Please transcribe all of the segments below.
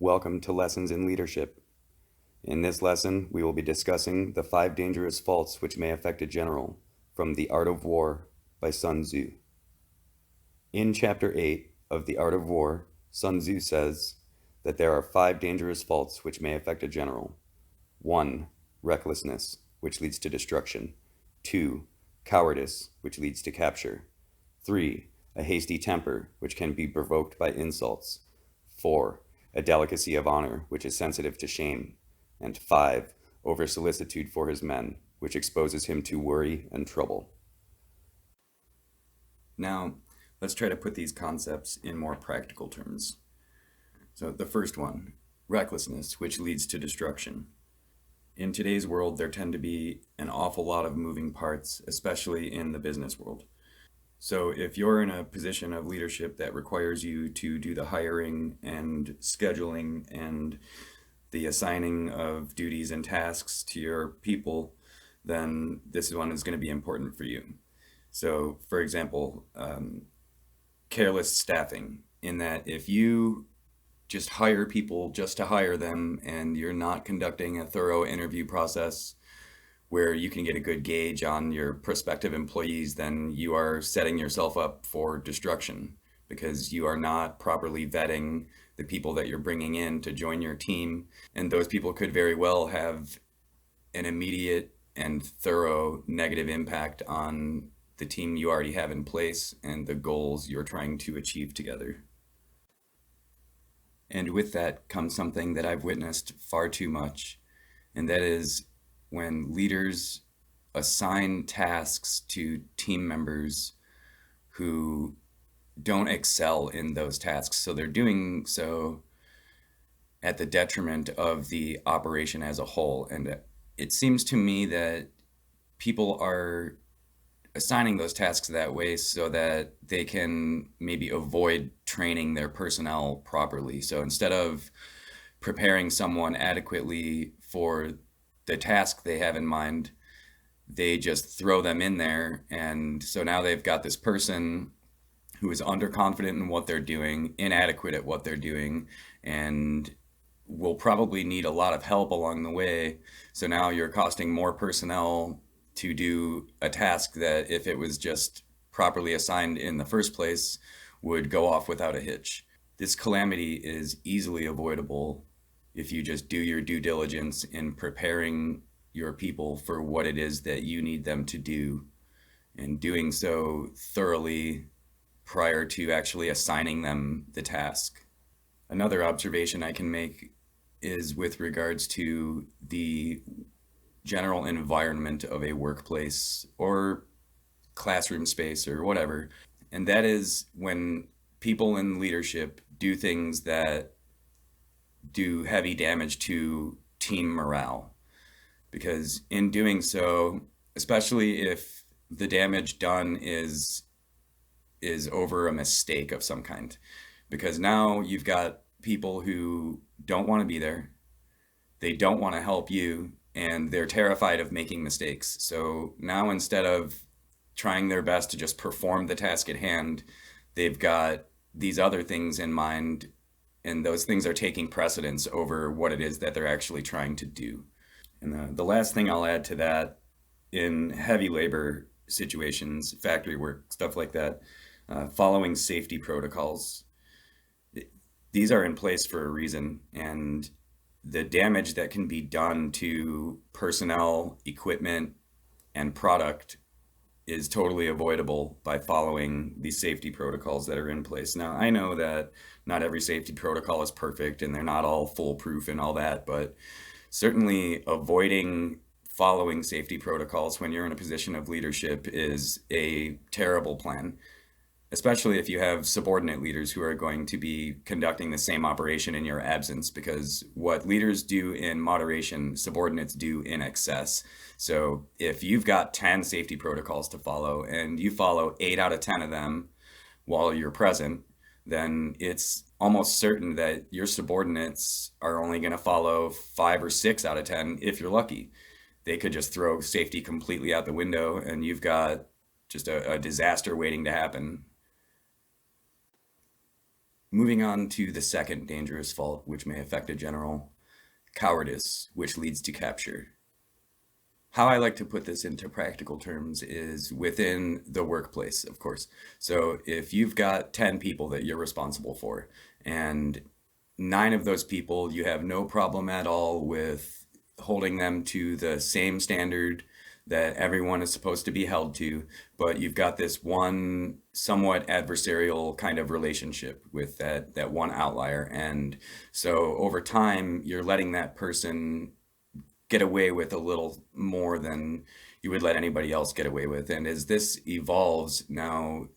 Welcome to Lessons in Leadership. In this lesson, we will be discussing the 5 dangerous faults which may affect a general from The Art of War by Sun Tzu. In Chapter 8 of The Art of War, Sun Tzu says that there are 5 dangerous faults which may affect a general. 1. Recklessness, which leads to destruction. 2. Cowardice, which leads to capture. 3. A hasty temper, which can be provoked by insults. 4. A delicacy of honor, which is sensitive to shame. And 5. Over solicitude for his men, which exposes him to worry and trouble. Now, let's try to put these concepts in more practical terms. So the first one, recklessness, which leads to destruction. In today's world, there tend to be an awful lot of moving parts, especially in the business world. So if you're in a position of leadership that requires you to do the hiring and scheduling and the assigning of duties and tasks to your people, then this one is going to be important for you. So for example, careless staffing, in that if you just hire people just to hire them and you're not conducting a thorough interview process where you can get a good gauge on your prospective employees, then you are setting yourself up for destruction because you are not properly vetting the people that you're bringing in to join your team. And those people could very well have an immediate and thorough negative impact on the team you already have in place and the goals you're trying to achieve together. And with that comes something that I've witnessed far too much, and that is when leaders assign tasks to team members who don't excel in those tasks. So they're doing so at the detriment of the operation as a whole. And it seems to me that people are assigning those tasks that way so that they can maybe avoid training their personnel properly. So instead of preparing someone adequately for the task they have in mind, they just throw them in there. And so now they've got this person who is underconfident in what they're doing, inadequate at what they're doing, and will probably need a lot of help along the way. So now you're costing more personnel to do a task that, if it was just properly assigned in the first place, would go off without a hitch. This calamity is easily avoidable if you just do your due diligence in preparing your people for what it is that you need them to do, and doing so thoroughly prior to actually assigning them the task. Another observation I can make is with regards to the general environment of a workplace or classroom space or whatever. And that is when people in leadership do things that do heavy damage to team morale. Because in doing so, especially if the damage done is over a mistake of some kind, because now you've got people who don't want to be there, they don't want to help you, and they're terrified of making mistakes. So now, instead of trying their best to just perform the task at hand, they've got these other things in mind, and those things are taking precedence over what it is that they're actually trying to do. And the last thing I'll add to that, in heavy labor situations, factory work, stuff like that, following safety protocols. These are in place for a reason, and the damage that can be done to personnel, equipment, and product is totally avoidable by following these safety protocols that are in place. Now, I know that not every safety protocol is perfect and they're not all foolproof and all that, but certainly avoiding following safety protocols when you're in a position of leadership is a terrible plan, especially if you have subordinate leaders who are going to be conducting the same operation in your absence, because what leaders do in moderation, subordinates do in excess. So if you've got 10 safety protocols to follow and you follow 8 out of 10 of them while you're present, then it's almost certain that your subordinates are only going to follow 5 or 6 out of 10 if you're lucky. They could just throw safety completely out the window and you've got just a disaster waiting to happen. Moving on to the second dangerous fault, which may affect a general: cowardice, which leads to capture. How I like to put this into practical terms is within the workplace, of course. So if you've got 10 people that you're responsible for, and nine of those people you have no problem at all with holding them to the same standard that everyone is supposed to be held to, but you've got this one somewhat adversarial kind of relationship with that one outlier. And so over time, you're letting that person get away with a little more than you would let anybody else get away with. And as this evolves, now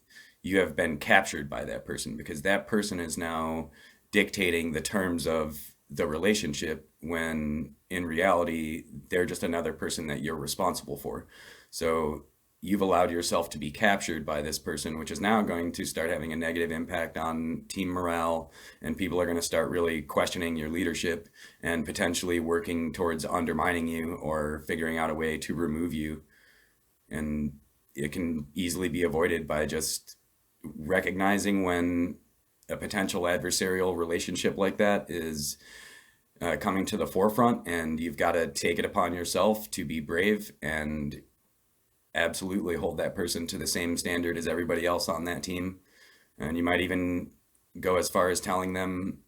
you have been captured by that person because that person is now dictating the terms of the relationship when in reality they're just another person that you're responsible for. So you've allowed yourself to be captured by this person, which is now going to start having a negative impact on team morale, and people are going to start really questioning your leadership and potentially working towards undermining you or figuring out a way to remove you. And it can easily be avoided by just recognizing when a potential adversarial relationship like that is coming to the forefront, and you've got to take it upon yourself to be brave and absolutely hold that person to the same standard as everybody else on that team. And you might even go as far as telling them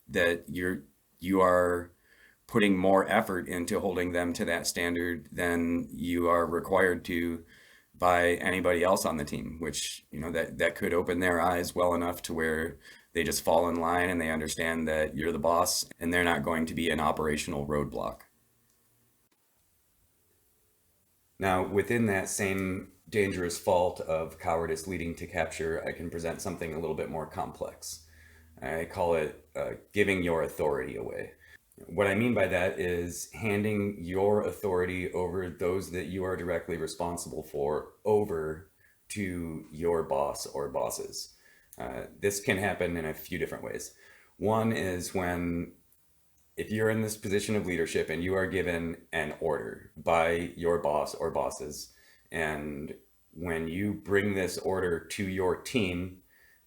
that you are putting more effort into holding them to that standard than you are required to by anybody else on the team, which, that could open their eyes well enough to where they just fall in line and they understand that you're the boss and they're not going to be an operational roadblock. Now, within that same dangerous fault of cowardice leading to capture, I can present something a little bit more complex. I call it giving your authority away. What I mean by that is handing your authority over those that you are directly responsible for over to your boss or bosses. This can happen in a few different ways. One is when if you're in this position of leadership and you are given an order by your boss or bosses, and when you bring this order to your team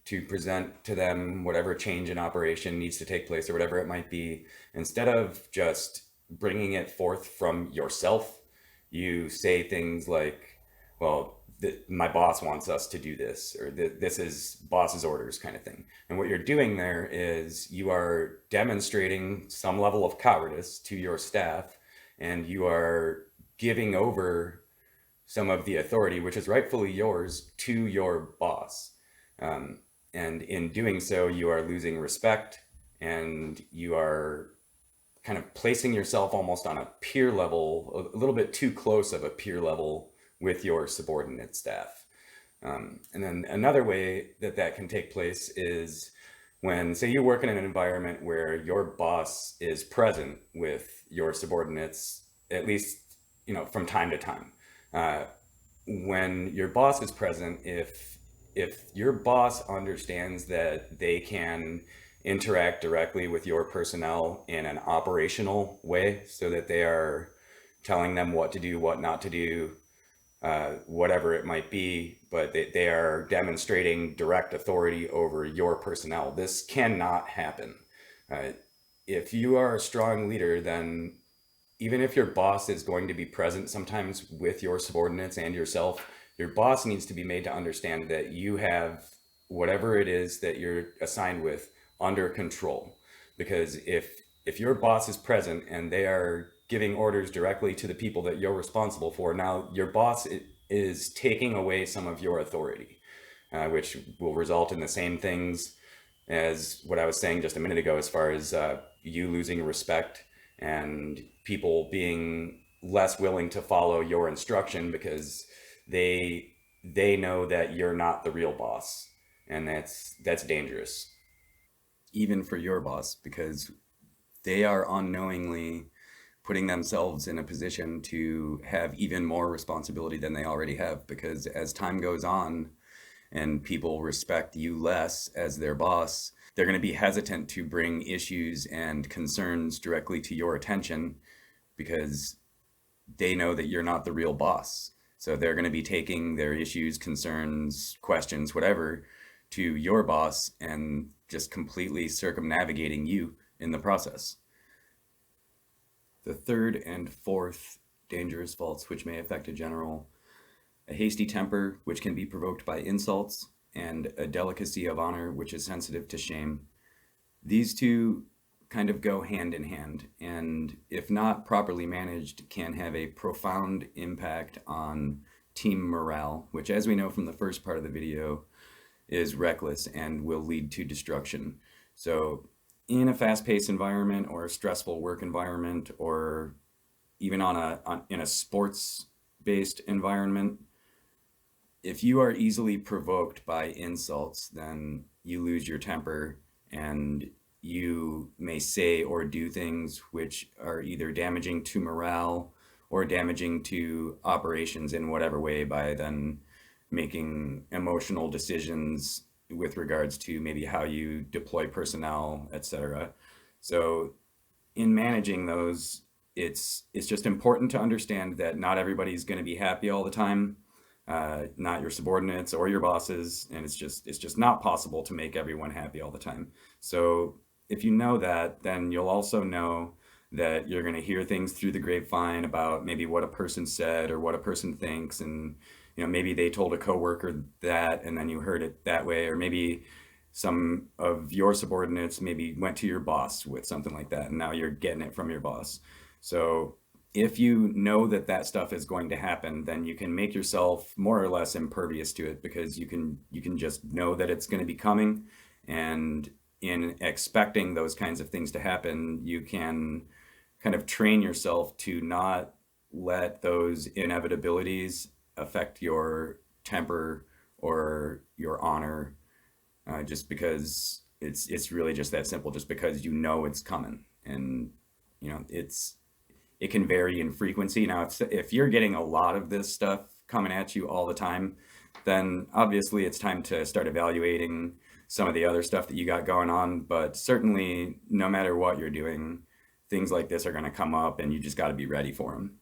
to present to them whatever change in operation needs to take place or whatever it might be, instead of just bringing it forth from yourself, you say things like, well, my boss wants us to do this, or this is boss's orders kind of thing. And what you're doing there is you are demonstrating some level of cowardice to your staff, and you are giving over some of the authority, which is rightfully yours, to your boss. And in doing so, you are losing respect, and you are kind of placing yourself almost on a peer level, a little bit too close of a peer level with your subordinate staff. And then another way that can take place is when, say, you work in an environment where your boss is present with your subordinates, at least, from time to time. When your boss is present, if your boss understands that they can interact directly with your personnel in an operational way, so that they are telling them what to do, what not to do, whatever it might be, but they are demonstrating direct authority over your personnel. This cannot happen. If you are a strong leader, then even if your boss is going to be present sometimes with your subordinates and yourself, your boss needs to be made to understand that you have whatever it is that you're assigned with under control. Because if your boss is present and they are giving orders directly to the people that you're responsible for, now your boss is taking away some of your authority, which will result in the same things as what I was saying just a minute ago, as far as you losing respect and people being less willing to follow your instruction because they know that you're not the real boss, and that's dangerous, even for your boss, because they are unknowingly putting themselves in a position to have even more responsibility than they already have. Because as time goes on and people respect you less as their boss, they're going to be hesitant to bring issues and concerns directly to your attention because they know that you're not the real boss. So they're going to be taking their issues, concerns, questions, whatever, to your boss, and just completely circumnavigating you in the process. The third and fourth dangerous faults which may affect a general: a hasty temper, which can be provoked by insults, and a delicacy of honor, which is sensitive to shame. These two kind of go hand in hand, and if not properly managed, can have a profound impact on team morale, which, as we know from the first part of the video, is reckless and will lead to destruction. So in a fast-paced environment or a stressful work environment, or even in a sports-based environment, if you are easily provoked by insults, then you lose your temper and you may say or do things which are either damaging to morale or damaging to operations in whatever way, by then making emotional decisions with regards to maybe how you deploy personnel, etc. So in managing those, it's just important to understand that not everybody's going to be happy all the time, not your subordinates or your bosses, and it's just not possible to make everyone happy all the time. So if you know that, then you'll also know that you're going to hear things through the grapevine about maybe what a person said or what a person thinks, and maybe they told a coworker that and then you heard it that way, or maybe some of your subordinates maybe went to your boss with something like that and now you're getting it from your boss. So if you know that that stuff is going to happen, then you can make yourself more or less impervious to it, because you can just know that it's going to be coming, and in expecting those kinds of things to happen, you can kind of train yourself to not let those inevitabilities affect your temper or your honor, just because it's really just that simple. Just because it's coming, and it can vary in frequency. Now, if you're getting a lot of this stuff coming at you all the time, then obviously it's time to start evaluating some of the other stuff that you got going on. But certainly, no matter what you're doing, things like this are going to come up, and you just got to be ready for them.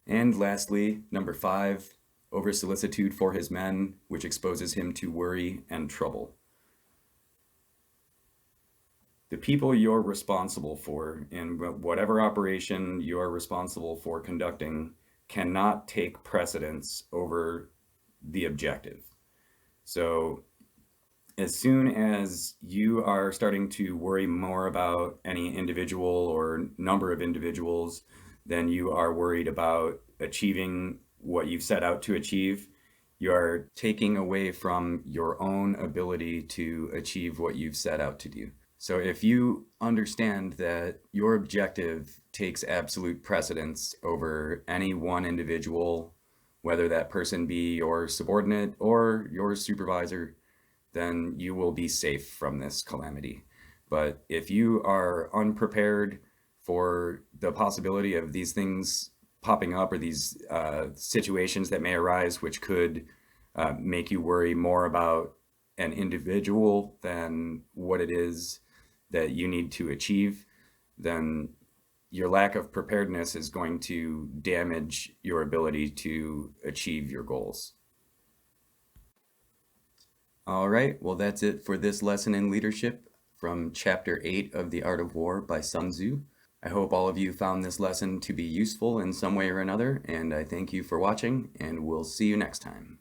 And lastly, number 5, over solicitude for his men, which exposes him to worry and trouble. The people you're responsible for in whatever operation you are responsible for conducting cannot take precedence over the objective. So as soon as you are starting to worry more about any individual or number of individuals than you are worried about achieving what you've set out to achieve, you are taking away from your own ability to achieve what you've set out to do. So if you understand that your objective takes absolute precedence over any one individual, whether that person be your subordinate or your supervisor, then you will be safe from this calamity. But if you are unprepared for the possibility of these things popping up, or these situations that may arise which could make you worry more about an individual than what it is that you need to achieve, then your lack of preparedness is going to damage your ability to achieve your goals. All right, well, that's it for this lesson in leadership from Chapter 8 of The Art of War by Sun Tzu. I hope all of you found this lesson to be useful in some way or another, and I thank you for watching, and we'll see you next time.